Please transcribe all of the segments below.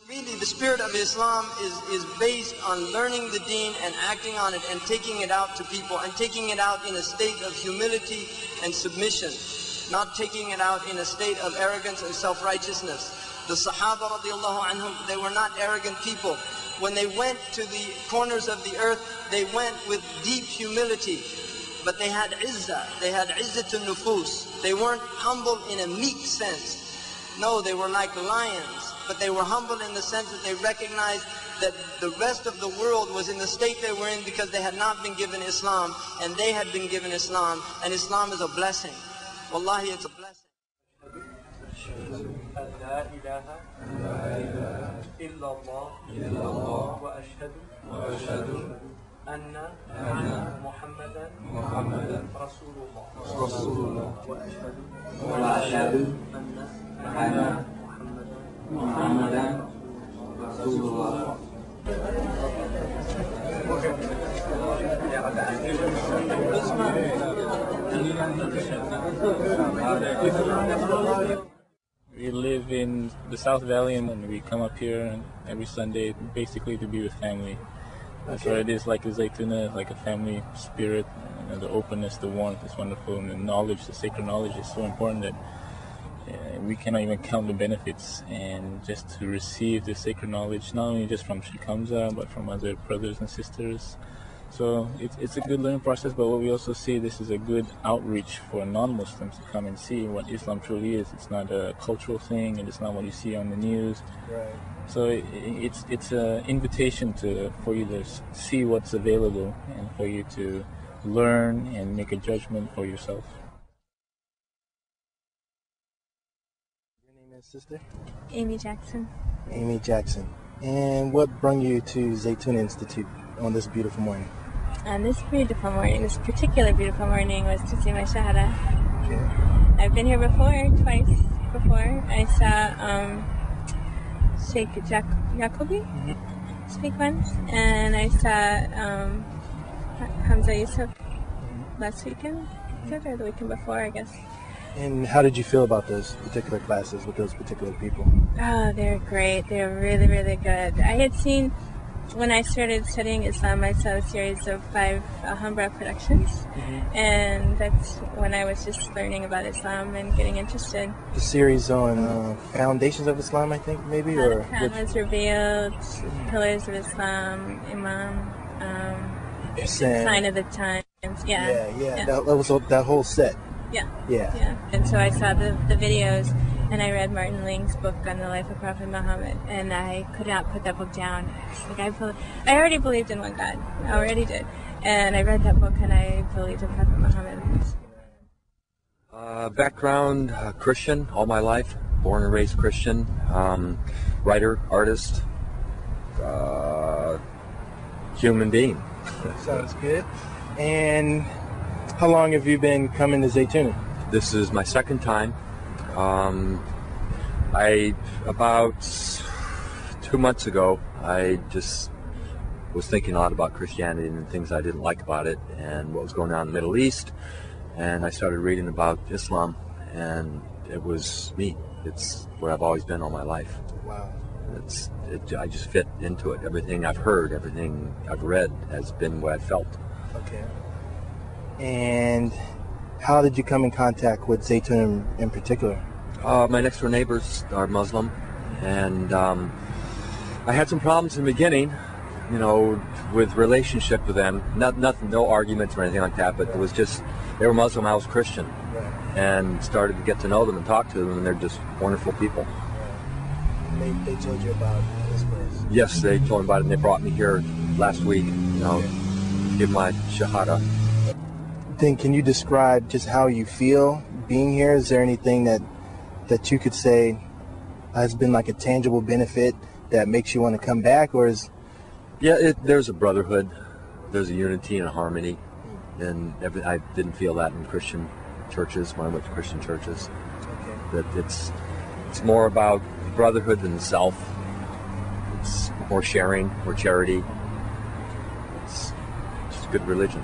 Really, the spirit of Islam is based on learning the deen and acting on it and taking it out to people and taking it out in a state of humility and submission, not taking it out in a state of arrogance and self-righteousness. The Sahaba radiallahu anhum, they were not arrogant people. When they went to the corners of the earth, they went with deep humility, but they had izzah, they had izzatun nufus. They weren't humble in a meek sense. No, they were like lions. But they were humble in the sense that they recognized that the rest of the world was in the state they were in because they had not been given Islam, and they had been given Islam, and Islam is a blessing. Wallahi, it's a blessing. أن محمدا رسول الله وأشهد أن محمدا رسول الله. We live in the South Valley, and we come up here every Sunday basically to be with family. That's what it is, like Zaytuna, like a family spirit. The openness, the warmth is wonderful, and the knowledge, the sacred knowledge is so important that we cannot even count the benefits. And just to receive the sacred knowledge, not only just from Sheikh Hamza, but from other brothers and sisters. So it's a good learning process, but what we also see, this is a good outreach for non-Muslims to come and see what Islam truly is. It's not a cultural thing, and it's not what you see on the news. Right. So it's an invitation for you to see what's available and for you to learn and make a judgment for yourself. Your name is, sister? Amy Jackson. Amy Jackson. And what brought you to Zaytuna Institute on this beautiful morning? On this beautiful morning, this particular beautiful morning, was to see my Shahada. Okay. I've been here twice before. I saw Sheikh Jacobi speak once, and I saw Hamza Yusuf last weekend, or the weekend before, I guess. And how did you feel about those particular classes with those particular people? Oh, they're great. They're really, really good. I had seen, when I started studying Islam, I saw a series of 5 Alhambra productions, and that's when I was just learning about Islam and getting interested. The series on Foundations of Islam, I think, maybe? How or the Quran was revealed, Pillars of Islam, Imam, Sign of the Times. Yeah. That was that whole set. Yeah. And so I saw the videos, and I read Martin Ling's book on the life of Prophet Muhammad, and I could not put that book down. I already believed in one God. I already did. And I read that book, and I believed in Prophet Muhammad. Background, Christian all my life. Born and raised Christian. Writer, artist, human being. Sounds good. And how long have you been coming to Zaytuna? This is my second time. About 2 months ago, I just was thinking a lot about Christianity and things I didn't like about it and what was going on in the Middle East. And I started reading about Islam, and it was me. It's where I've always been all my life. Wow. I just fit into it. Everything I've heard, everything I've read has been what I felt. Okay. And how did you come in contact with Zaytuna in particular? My next door neighbors are Muslim, and I had some problems in the beginning, with relationship with them. Nothing, no arguments or anything like that, but it was just, they were Muslim, I was Christian, and started to get to know them and talk to them, and they're just wonderful people. They told you about this place? Yes, they told me about it, and they brought me here last week, to give my Shahada. Then can you describe just how you feel being here? Is there anything that you could say has been like a tangible benefit that makes you want to come back, or is... Yeah, there's a brotherhood, there's a unity and a harmony, and I didn't feel that in Christian churches when I went to Christian churches. Okay. That it's more about brotherhood than self. It's more sharing, more charity. It's just a good religion.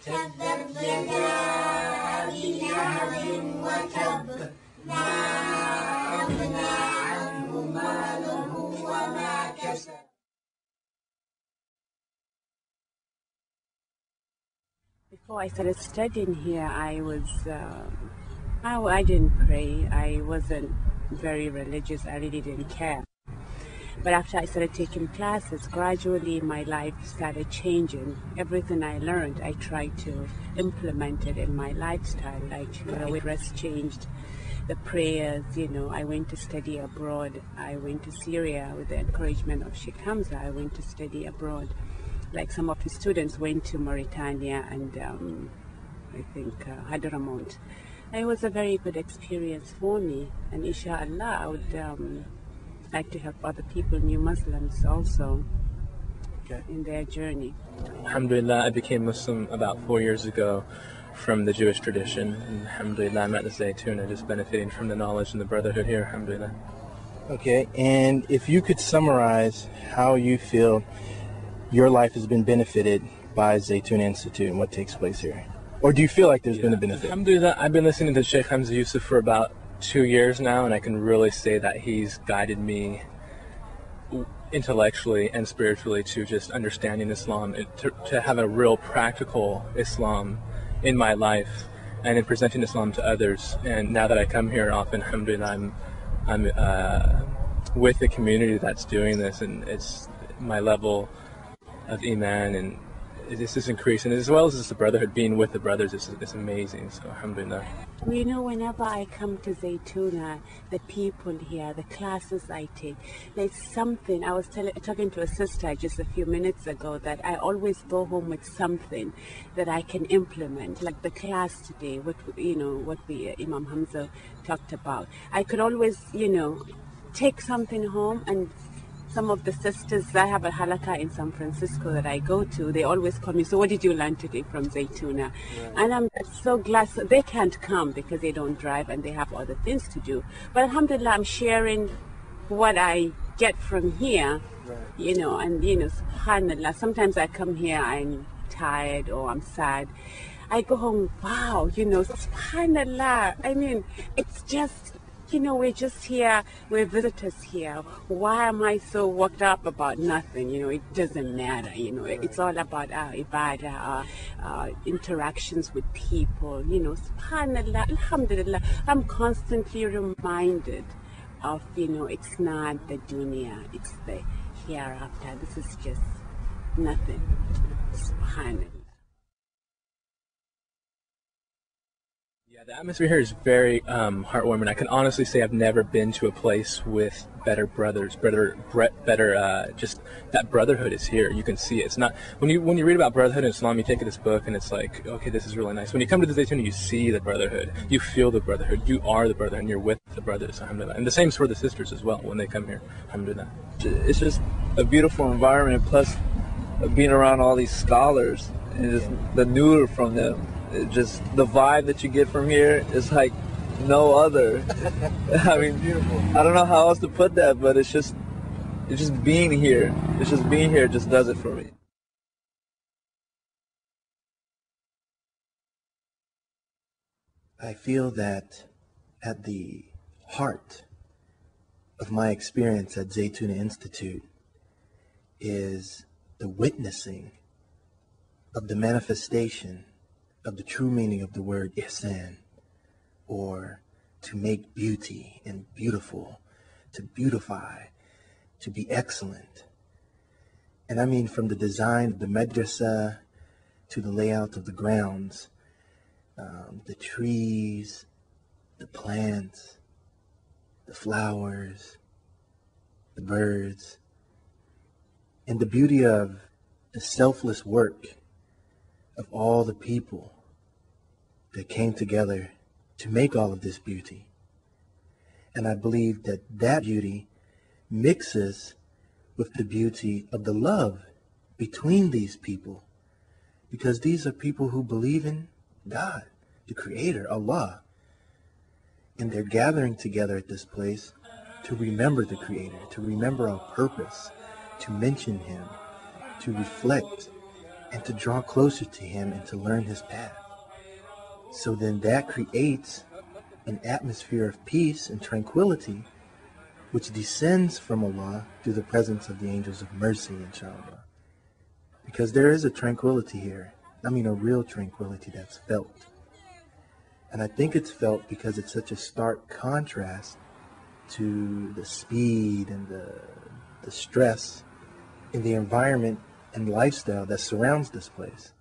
تبت يدا أبي لهب وتب ما أغنى عنه ماله وما كسب. Before I started studying here, I didn't pray. I wasn't very religious. I really didn't care. But after I started taking classes, gradually my life started changing. Everything I learned, I tried to implement it in my lifestyle. Like, the dress changed, the prayers, I went to study abroad. I went to Syria with the encouragement of Sheikh Hamza. I went to study abroad. Like, some of his students went to Mauritania and I think Hadramaut. It was a very good experience for me, and inshallah I would like to help other people, new Muslims also, in their journey. Alhamdulillah, I became Muslim about 4 years ago from the Jewish tradition, and alhamdulillah I'm at the Zaytuna, just benefiting from the knowledge and the brotherhood here, alhamdulillah. Okay, and if you could summarize how you feel your life has been benefited by Zaytuna Institute and what takes place here, or do you feel like there's been a benefit? Alhamdulillah, I've been listening to Sheikh Hamza Yusuf for about 2 years now, and I can really say that he's guided me intellectually and spiritually to just understanding Islam, to have a real practical Islam in my life and in presenting Islam to others. And now that I come here often, alhamdulillah, I'm with the community that's doing this, and it's my level of Iman and this is increasing, as well as the brotherhood, being with the brothers is amazing. So alhamdulillah. Whenever I come to Zaytuna, the people here, the classes I take, there's something. I was talking to a sister just a few minutes ago that I always go home with something that I can implement. Like the class today, what Imam Hamza talked about. I could always, take something home. And some of the sisters, I have a halakha in San Francisco that I go to, they always call me, so what did you learn today from Zaytuna? Right. And I'm so glad. So they can't come because they don't drive and they have other things to do. But alhamdulillah, I'm sharing what I get from here, right. And subhanallah, sometimes I come here, I'm tired or I'm sad. I go home, wow, subhanallah. I mean, it's just, we're just here, we're visitors here. Why am I so worked up about nothing? It doesn't matter, It's all about our ibadah, our interactions with people, subhanallah, alhamdulillah. I'm constantly reminded of, it's not the dunya, it's the hereafter. This is just nothing, subhanallah. Yeah, the atmosphere here is very heartwarming. I can honestly say I've never been to a place with better brothers, just that brotherhood is here. You can see it. It's not when you read about brotherhood in Islam, you take this book and it's like, okay, this is really nice. When you come to the Zaytuna, you see the brotherhood, you feel the brotherhood, you are the brotherhood, and you're with the brothers, alhamdulillah. And the same for the sisters as well when they come here, alhamdulillah. It's just a beautiful environment, plus being around all these scholars and just the nur from them. Just the vibe that you get from here is like no other. I mean, beautiful. I don't know how else to put that, but it's just being here. It's just being here just does it for me. I feel that at the heart of my experience at Zaytuna Institute is the witnessing of the manifestation of the true meaning of the word ihsan, or to make beauty and beautiful, to beautify, to be excellent. And I mean from the design of the madrasa to the layout of the grounds, the trees, the plants, the flowers, the birds, and the beauty of the selfless work of all the people that came together to make all of this beauty. And I believe that that beauty mixes with the beauty of the love between these people, because these are people who believe in God, the Creator, Allah, and they're gathering together at this place to remember the Creator, to remember our purpose, to mention Him, to reflect, and to draw closer to Him and to learn His path. So then that creates an atmosphere of peace and tranquility which descends from Allah through the presence of the angels of mercy, inshallah. Because there is a tranquility here. I mean, a real tranquility that's felt. And I think it's felt because it's such a stark contrast to the speed and the stress in the environment and lifestyle that surrounds this place.